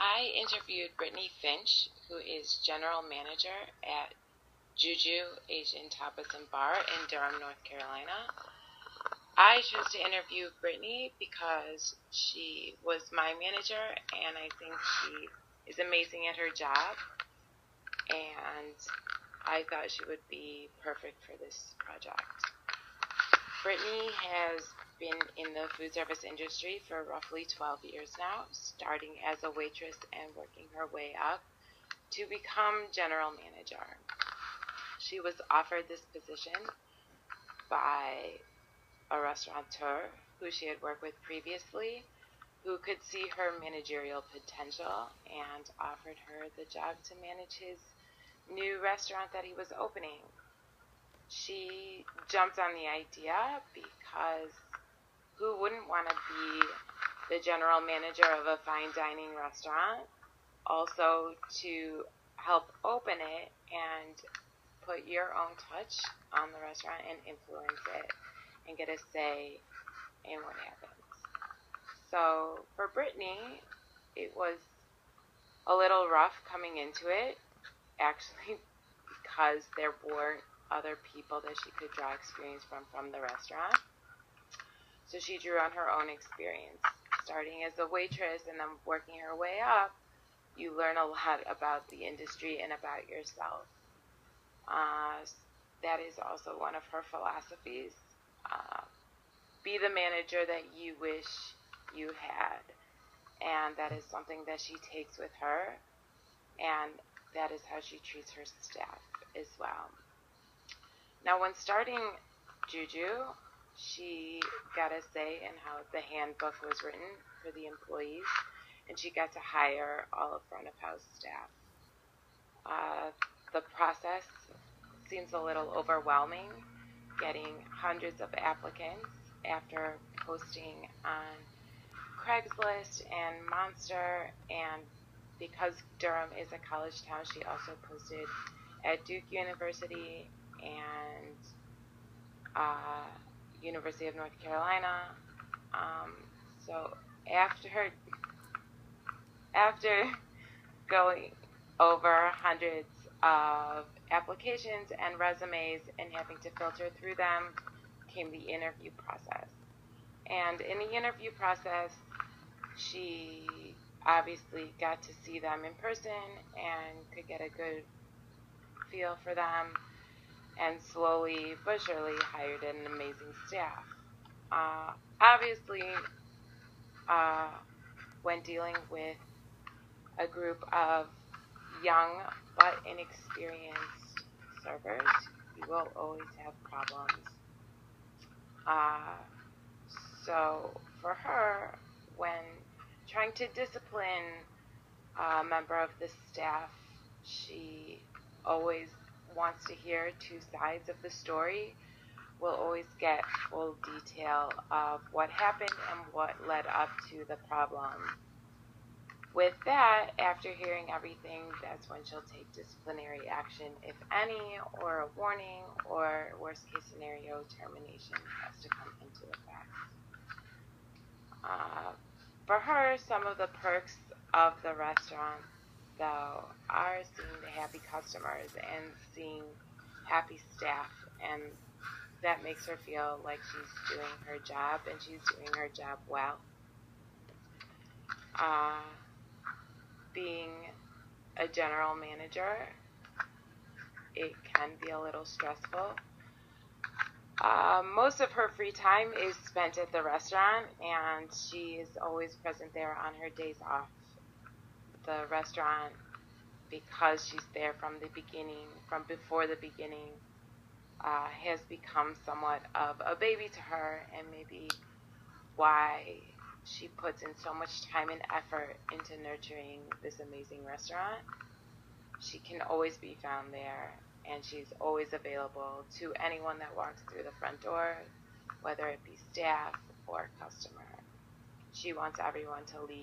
I interviewed Brittany Finch, who is general manager at Juju Asian Tapas and Bar in Durham, North Carolina. I chose to interview Brittany because she was my manager, and I think she is amazing at her job, and I thought she would be perfect for this project. Brittany has been in the food service industry for roughly 12 years now, starting as a waitress and working her way up to become general manager. She was offered this position by a restaurateur who she had worked with previously, who could see her managerial potential and offered her the job to manage his new restaurant that he was opening. She jumped on the idea because who wouldn't want to be the general manager of a fine dining restaurant, also to help open it and put your own touch on the restaurant and influence it and get a say in what happens. So for Brittany, it was a little rough coming into it, actually, because there weren't other people that she could draw experience from the restaurant. So she drew on her own experience. Starting as a waitress and then working her way up, you learn a lot about the industry and about yourself. That is also one of her philosophies. Be the manager that you wish you had. And that is something that she takes with her, and that is how she treats her staff as well. Now, when starting Juju, she got a say in how the handbook was written for the employees, and she got to hire all of front of house staff. The process seems a little overwhelming, getting hundreds of applicants after posting on Craigslist and Monster, and because Durham is a college town, she also posted at Duke University and University of North Carolina. So after going over hundreds of applications and resumes and having to filter through them, came the interview process. And in the interview process, she obviously got to see them in person and could get a good feel for them, and slowly but surely hired an amazing staff. Obviously, when dealing with a group of young but inexperienced servers, you will always have problems. So for her, when trying to discipline a member of the staff, she always wants to hear two sides of the story. We'll always get full detail of what happened and what led up to the problem. With that, after hearing everything, that's when she'll take disciplinary action, if any, or a warning, or worst case scenario, termination has to come into effect. For her, some of the perks of the restaurant, though, are seeing the happy customers and seeing happy staff, and that makes her feel like she's doing her job, and she's doing her job well. Being a general manager, it can be a little stressful. Most of her free time is spent at the restaurant, and she is always present there on her days off. The restaurant, because she's there from the beginning, from before the beginning, has become somewhat of a baby to her, and maybe why she puts in so much time and effort into nurturing this amazing restaurant. She can always be found there, and she's always available to anyone that walks through the front door, whether it be staff or customer. She wants everyone to leave